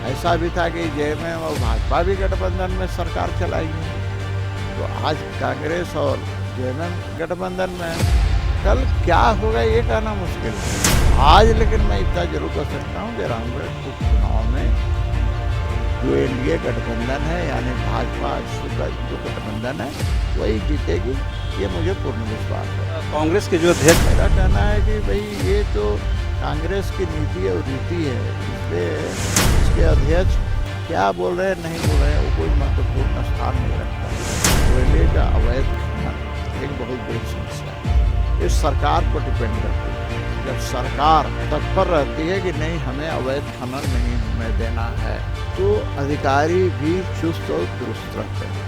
ऐसा भी था कि जेएमएम और भाजपा भी गठबंधन में सरकार चलाएगी। तो आज कांग्रेस और जेएमएम गठबंधन में है। कल क्या होगा ये कहना मुश्किल है। आज लेकिन मैं इतना जरूर कह सकता हूँ कि रामगढ़ उपचुनाव में जो एनडीए गठबंधन है यानी भाजपा का जो गठबंधन है वही जीतेगी, ये मुझे पूर्ण विश्वास है। कांग्रेस के जो अध्यक्ष मेरा कहना है कि भाई ये तो कांग्रेस की नीति और रीति है, इसलिए इसके अध्यक्ष क्या बोल रहे हैं नहीं बोल रहे हैं वो कोई महत्वपूर्ण स्थान नहीं रखता है। कोयले का अवैध खनन एक बहुत बड़ी समस्या है, ये सरकार पर डिपेंड करती है। जब सरकार तत्पर रहती है कि नहीं हमें अवैध खनन नहीं होने देना है तो अधिकारी भी चुस्त और दुरुस्त रहते हैं।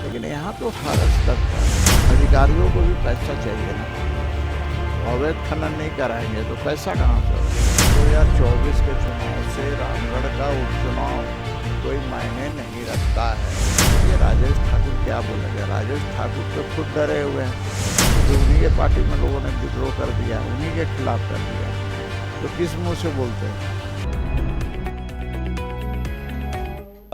लेकिन यहाँ तो हर स्तर पर अधिकारियों को भी पैसा चाहिए ना, अवैध खनन नहीं कराएंगे तो पैसा कहाँ से होगा। 2024 के चुनाव से रामगढ़ का उपचुनाव कोई मायने नहीं रखता है। ये राजेश ठाकुर क्या बोलेंगे, राजेश ठाकुर तो खुद डरे हुए हैं, तो उन्हीं के पार्टी में लोगों ने विद्रोह कर दिया, उन्हीं के खिलाफ कर दिया, तो किस मुंह से बोलते हैं।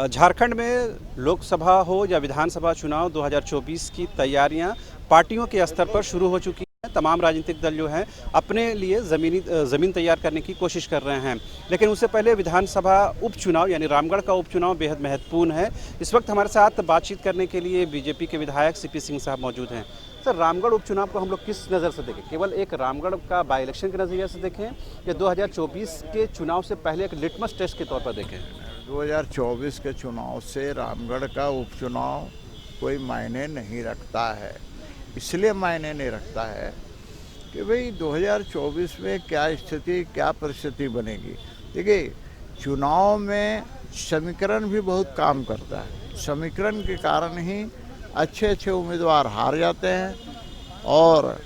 झारखंड में लोकसभा हो या विधानसभा चुनाव 2024 की तैयारियां पार्टियों के स्तर पर शुरू हो चुकी हैं। तमाम राजनीतिक दल जो हैं अपने लिए ज़मीन तैयार करने की कोशिश कर रहे हैं, लेकिन उससे पहले विधानसभा उपचुनाव यानी रामगढ़ का उपचुनाव बेहद महत्वपूर्ण है। इस वक्त हमारे साथ बातचीत करने के लिए बीजेपी के विधायक सीपी सिंह साहब मौजूद हैं। सर, रामगढ़ उपचुनाव को हम लोग किस नज़र से देखें, केवल एक रामगढ़ का बाई इलेक्शन के नज़रिए से देखें या 2024 के चुनाव से पहले एक लिटमस टेस्ट के तौर पर देखें? 2024 के चुनाव से रामगढ़ का उपचुनाव कोई मायने नहीं रखता है। इसलिए मायने नहीं रखता है कि भाई 2024 में क्या स्थिति क्या परिस्थिति बनेगी। देखिए, चुनाव में समीकरण भी बहुत काम करता है। समीकरण के कारण ही अच्छे अच्छे उम्मीदवार हार जाते हैं और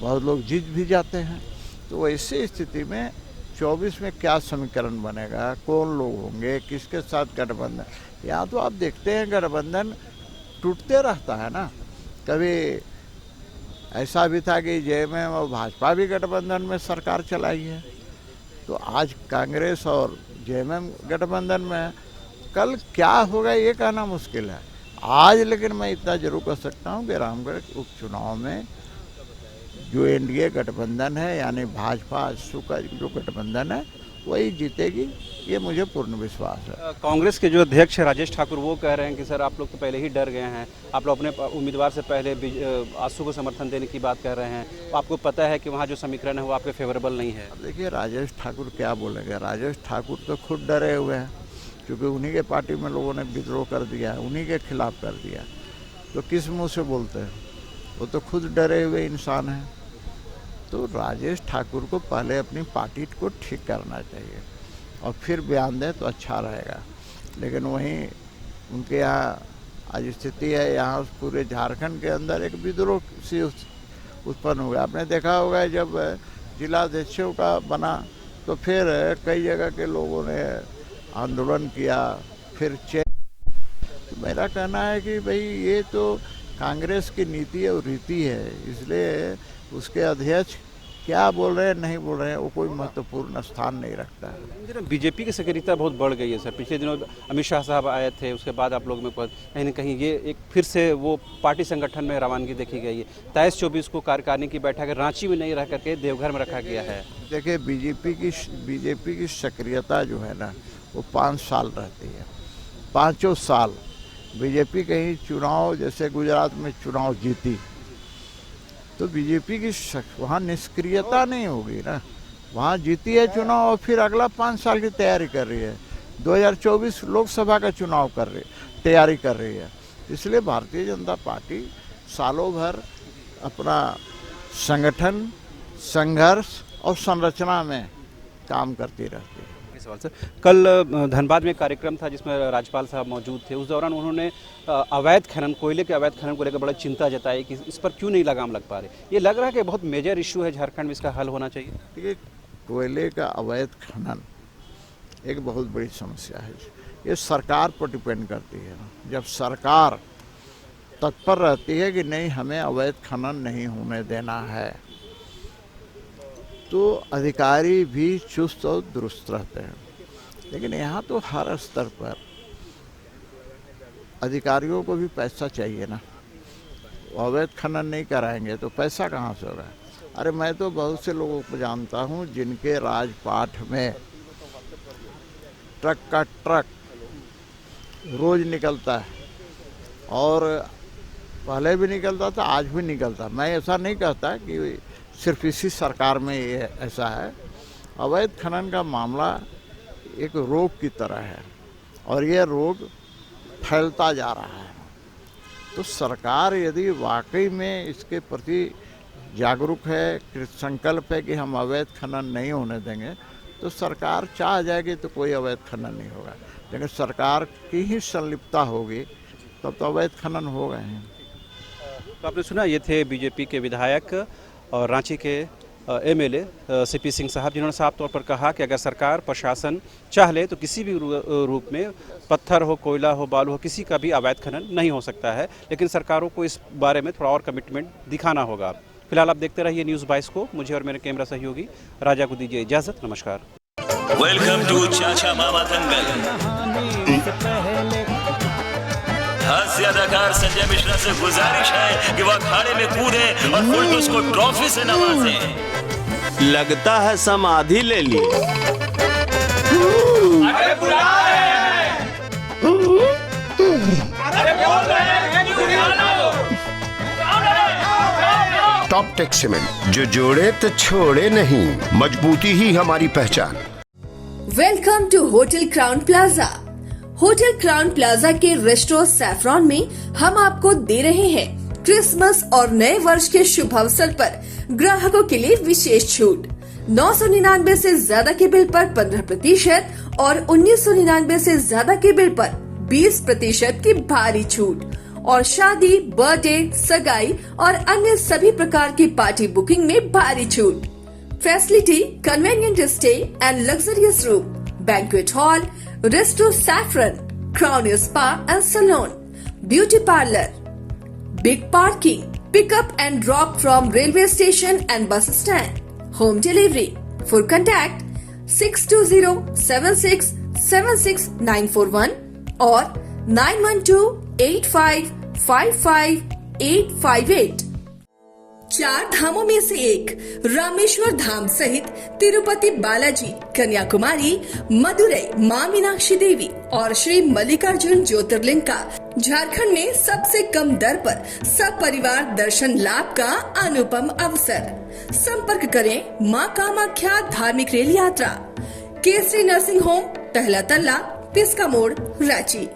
बहुत लोग जीत भी जाते हैं। तो ऐसी स्थिति में 24 में क्या समीकरण बनेगा, कौन लोग होंगे, किसके साथ गठबंधन, यहाँ तो आप देखते हैं गठबंधन टूटते रहता है ना। कभी ऐसा भी था कि जेएमएम और भाजपा भी गठबंधन में सरकार चलाई है, तो आज कांग्रेस और जेएमएम गठबंधन में है। कल क्या होगा ये कहना मुश्किल है। आज लेकिन मैं इतना जरूर कह सकता हूँ कि रामगढ़ उपचुनाव में जो एनडीए गठबंधन है यानी भाजपा का जो गठबंधन है वही जीतेगी, ये मुझे पूर्ण विश्वास है। कांग्रेस के जो अध्यक्ष है राजेश ठाकुर वो कह रहे हैं कि सर आप लोग तो पहले ही डर गए हैं, आप लोग अपने उम्मीदवार से पहले आसू को समर्थन देने की बात कर रहे हैं। आपको पता है कि वहाँ जो समीकरण है वो आपके फेवरेबल नहीं है। अब देखिए राजेश ठाकुर क्या बोलेंगे, राजेश ठाकुर तो खुद डरे हुए हैं, क्योंकि उन्हीं के पार्टी में लोगों ने विद्रोह कर दिया, उन्हीं के खिलाफ कर दिया, तो किस मुँह से बोलते हैं। वो तो खुद डरे हुए इंसान हैं। तो राजेश ठाकुर को पहले अपनी पार्टी को ठीक करना चाहिए और फिर बयान दें तो अच्छा रहेगा। लेकिन वहीं उनके यहाँ आज स्थिति है, यहाँ पूरे झारखंड के अंदर एक विद्रोह सी उत्पन्न हो गया। आपने देखा होगा जब जिलाध्यक्षों का बना तो फिर कई जगह के लोगों ने आंदोलन किया, फिर तो मेरा कहना है कि भाई ये तो कांग्रेस की नीति और रीति है, इसलिए उसके अध्यक्ष क्या बोल रहे हैं नहीं बोल रहे हैं वो कोई महत्वपूर्ण स्थान नहीं रखता है। बीजेपी की सक्रियता बहुत बढ़ गई है सर। पिछले दिनों अमित शाह साहब आए थे, उसके बाद आप लोग में कहीं न कहीं ये एक फिर से वो पार्टी संगठन में रवानगी देखी गई है। 23-24 को कार्यकारिणी की बैठक रांची में नहीं रह करके देवघर में रखा गया है। देखिए बीजेपी की सक्रियता जो है ना वो 5 साल रहती है। 5 साल बीजेपी कहीं चुनाव, जैसे गुजरात में चुनाव जीती तो बीजेपी की वहाँ निष्क्रियता नहीं होगी ना, वहाँ जीती है चुनाव और फिर अगला 5 साल की तैयारी कर रही है। 2024 लोकसभा का चुनाव तैयारी कर रही है। इसलिए भारतीय जनता पार्टी सालों भर अपना संगठन, संघर्ष और संरचना में काम करती रहती है। सवाल सर, कल धनबाद में एक कार्यक्रम था जिसमें राज्यपाल साहब मौजूद थे। उस दौरान उन्होंने अवैध खनन, कोयले के अवैध खनन को लेकर बड़ा चिंता जताई कि इस पर क्यों नहीं लगाम लग पा रही। ये लग रहा है कि बहुत मेजर इशू है झारखंड में, इसका हल होना चाहिए। देखिए, कोयले का अवैध खनन एक बहुत बड़ी समस्या है। ये सरकार पर डिपेंड करती है। जब सरकार तत्पर रहती है कि नहीं हमें अवैध खनन नहीं होने देना है तो अधिकारी भी चुस्त और दुरुस्त रहते हैं। लेकिन यहाँ तो हर स्तर पर अधिकारियों को भी पैसा चाहिए ना। अवैध खनन नहीं कराएंगे तो पैसा कहाँ से होगा। अरे मैं तो बहुत से लोगों को जानता हूँ जिनके राजपाट में ट्रक का ट्रक रोज निकलता है, और पहले भी निकलता था, आज भी निकलता। मैं ऐसा नहीं कहता कि सिर्फ इसी सरकार में ये ऐसा है। अवैध खनन का मामला एक रोग की तरह है और ये रोग फैलता जा रहा है। तो सरकार यदि वाकई में इसके प्रति जागरूक है, संकल्प है कि हम अवैध खनन नहीं होने देंगे, तो सरकार चाह जाएगी तो कोई अवैध खनन नहीं होगा। लेकिन सरकार की ही संलिप्तता होगी तब तो अवैध खनन होगा ही। तो आपने सुना, ये थे बीजेपी के विधायक और रांची के एमएलए सीपी सिंह साहब, जिन्होंने साफ तौर पर कहा कि अगर सरकार प्रशासन चाह ले तो किसी भी रूप में पत्थर हो, कोयला हो, बालू हो, किसी का भी अवैध खनन नहीं हो सकता है। लेकिन सरकारों को इस बारे में थोड़ा और कमिटमेंट दिखाना होगा। फिलहाल आप देखते रहिए न्यूज़ 22 को। मुझे और मेरे कैमरा सहयोगी राजा को दीजिए इजाज़त। नमस्कार। वेलकम टू चाचा मामा दंगल। हास्य अदाकार संजय मिश्रा से गुजारिश है कि वह अखाड़े में कूदे और फुलटूस को ट्रॉफी से नवाजे। लगता है समाधि ले ली। अरे बुला रहे हैं। अरे बोल रहे हैं कि बुला लो। टॉप टेक सीमेंट, जो जोड़े तो छोड़े नहीं, मजबूती ही हमारी पहचान। Welcome to Hotel Crown Plaza. Hotel Crown Plaza के रेस्टोरेंट सैफरॉन में हम आपको दे रहे हैं क्रिसमस और नए वर्ष के शुभ अवसर पर ग्राहकों के लिए विशेष छूट। 999 से ज्यादा के बिल पर 15% और 1999 से ज्यादा के बिल पर 20% की भारी छूट, और शादी, बर्थडे, सगाई और अन्य सभी प्रकार की पार्टी बुकिंग में भारी छूट। Facility, convenient stay and luxurious room, banquet hall, resto Saffron, Crown spa and salon, beauty parlour, big parking, pickup and drop from railway station and bus stand, home delivery. For contact 6207676941 और 9128555858। 4 धामों में से एक रामेश्वर धाम सहित तिरुपति बालाजी, कन्याकुमारी, मदुरई, मां मीनाक्षी देवी और श्री मल्लिकार्जुन ज्योतिर्लिंग का झारखंड में सबसे कम दर पर सपरिवार दर्शन लाभ का अनुपम अवसर। संपर्क करें मां कामाख्या धार्मिक रेल यात्रा, केसरी नर्सिंग होम, पहला तल्ला, पिस्का मोड़, रांची।